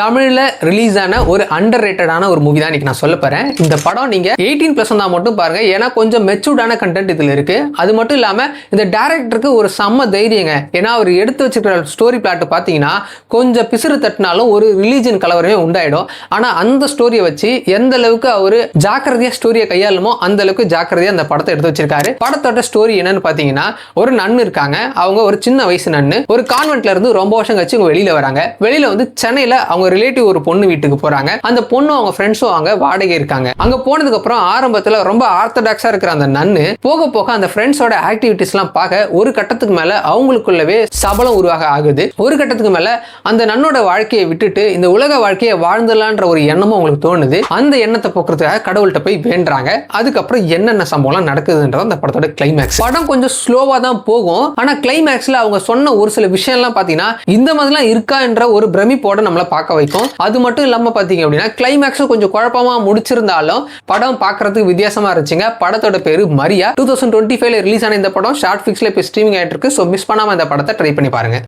தமிழ்ல ரிலீஸ் ஆன ஒரு அண்டர் ரேட்டடான ஒரு மூவி தான் இன்னைக்கு நான் சொல்ல போறேன். இந்த படம் நீங்க 18+ தான் மட்டும் பாருங்க. ஏன்னா கொஞ்சம் மெச்சூர்டான கண்டென்ட் இதுல இருக்கு. அது மட்டும் இல்லாம இந்த டைரக்டருக்கு ஒரு செம்ம தைரியங்க. ஏன்னா அவர் எடுத்து வச்சிருக்கிற ஸ்டோரி பிளாட் பாத்தீங்கன்னா கொஞ்சம் பிசுறு தட்டினாலும் ஒரு ரிலீஜன் கலவரமே உண்டாயிடும். ஆனா அந்த ஸ்டோரியை வச்சு எந்த அளவுக்கு அவரு ஜாக்கிரதையா ஸ்டோரியை கையாளுமோ அந்த அளவுக்கு ஜாக்கிரதையா அந்த படத்தை எடுத்து வச்சிருக்காரு. படத்தோட ஸ்டோரி என்னன்னு பாத்தீங்கன்னா, ஒரு நன்னு இருக்காங்க. அவங்க ஒரு சின்ன வயசு நன்னு ஒரு கான்வென்ட்ல இருந்து ரொம்ப வருஷம் கழிச்சு வெளியில வராங்க. வெளியில வந்து சென்னையில அவங்க ரிலேட்டிவ் ஒரு பொண்ணு வீட்டுக்கு போறாங்க. அந்த பொண்ணு அவங்க ஃப்ரெண்ட்ஸும் அவங்க வாடகை இருக்காங்க. அங்க போனதுக்கு அப்புறம் ஆரம்பத்துல ரொம்ப ஆர்த்தடாக்ஸா இருக்கிற அந்த நன்னு போக போக அந்த ஃப்ரெண்ட்ஸோட ஆக்டிவிட்டிஸ் எல்லாம் பார்க்க ஒரு கட்டத்துக்கு மேல அவங்களுக்குள்ளவே சபலம் உருவாக ஆகுது. ஒரு கட்டத்துக்கு மேல அந்த நன்னோட வாழ்க்கையை விட்டுட்டு இந்த உலக வாழ்க்கையை வாழ்ந்துடலான்ற ஒரு எண்ணமும் அவங்களுக்கு தோணுது. அந்த எண்ணத்தை போக்குறதுக்காக கடவுள்கிட்ட போய் வேண்டுறாங்க. அதுக்கப்புறம் என்னென்ன சம்பவம் நடக்குதுன்றது அந்த படத்தோட கிளைமேக்ஸ். படம் கொஞ்சம் ஸ்லோவா தான் போகும். ஆனா கிளைமேக்ஸ்ல அவங்க சொன்ன ஒரு சில விஷயம் எல்லாம் பாத்தீங்கன்னா இந்த மாதிரிலாம் இருக்கா என்ற ஒரு பிரமிப்போட நம்மள பார்க்க வைக்கும். அது மட்டும் இல்லாம பாத்தீங்க அப்படின்னா கிளைமேக்ஸ் கொஞ்சம் குழப்பமா முடிச்சிருந்தாலும் படம் பார்க்கிறதுக்கு வித்தியாசமா இருந்துச்சுங்க. படத்தோட பேரு மரியா. 2025 ரிலீஸ் ஆன இந்த படம் ஷார்ட் ஃபிக்ஸ்ல இப்ப ஸ்ட்ரீமிங் ஆயிட்டு இருக்கு. சோ மிஸ் பண்ணாம இந்த படத்தை ட்ரை பண்ணி பாருங்க.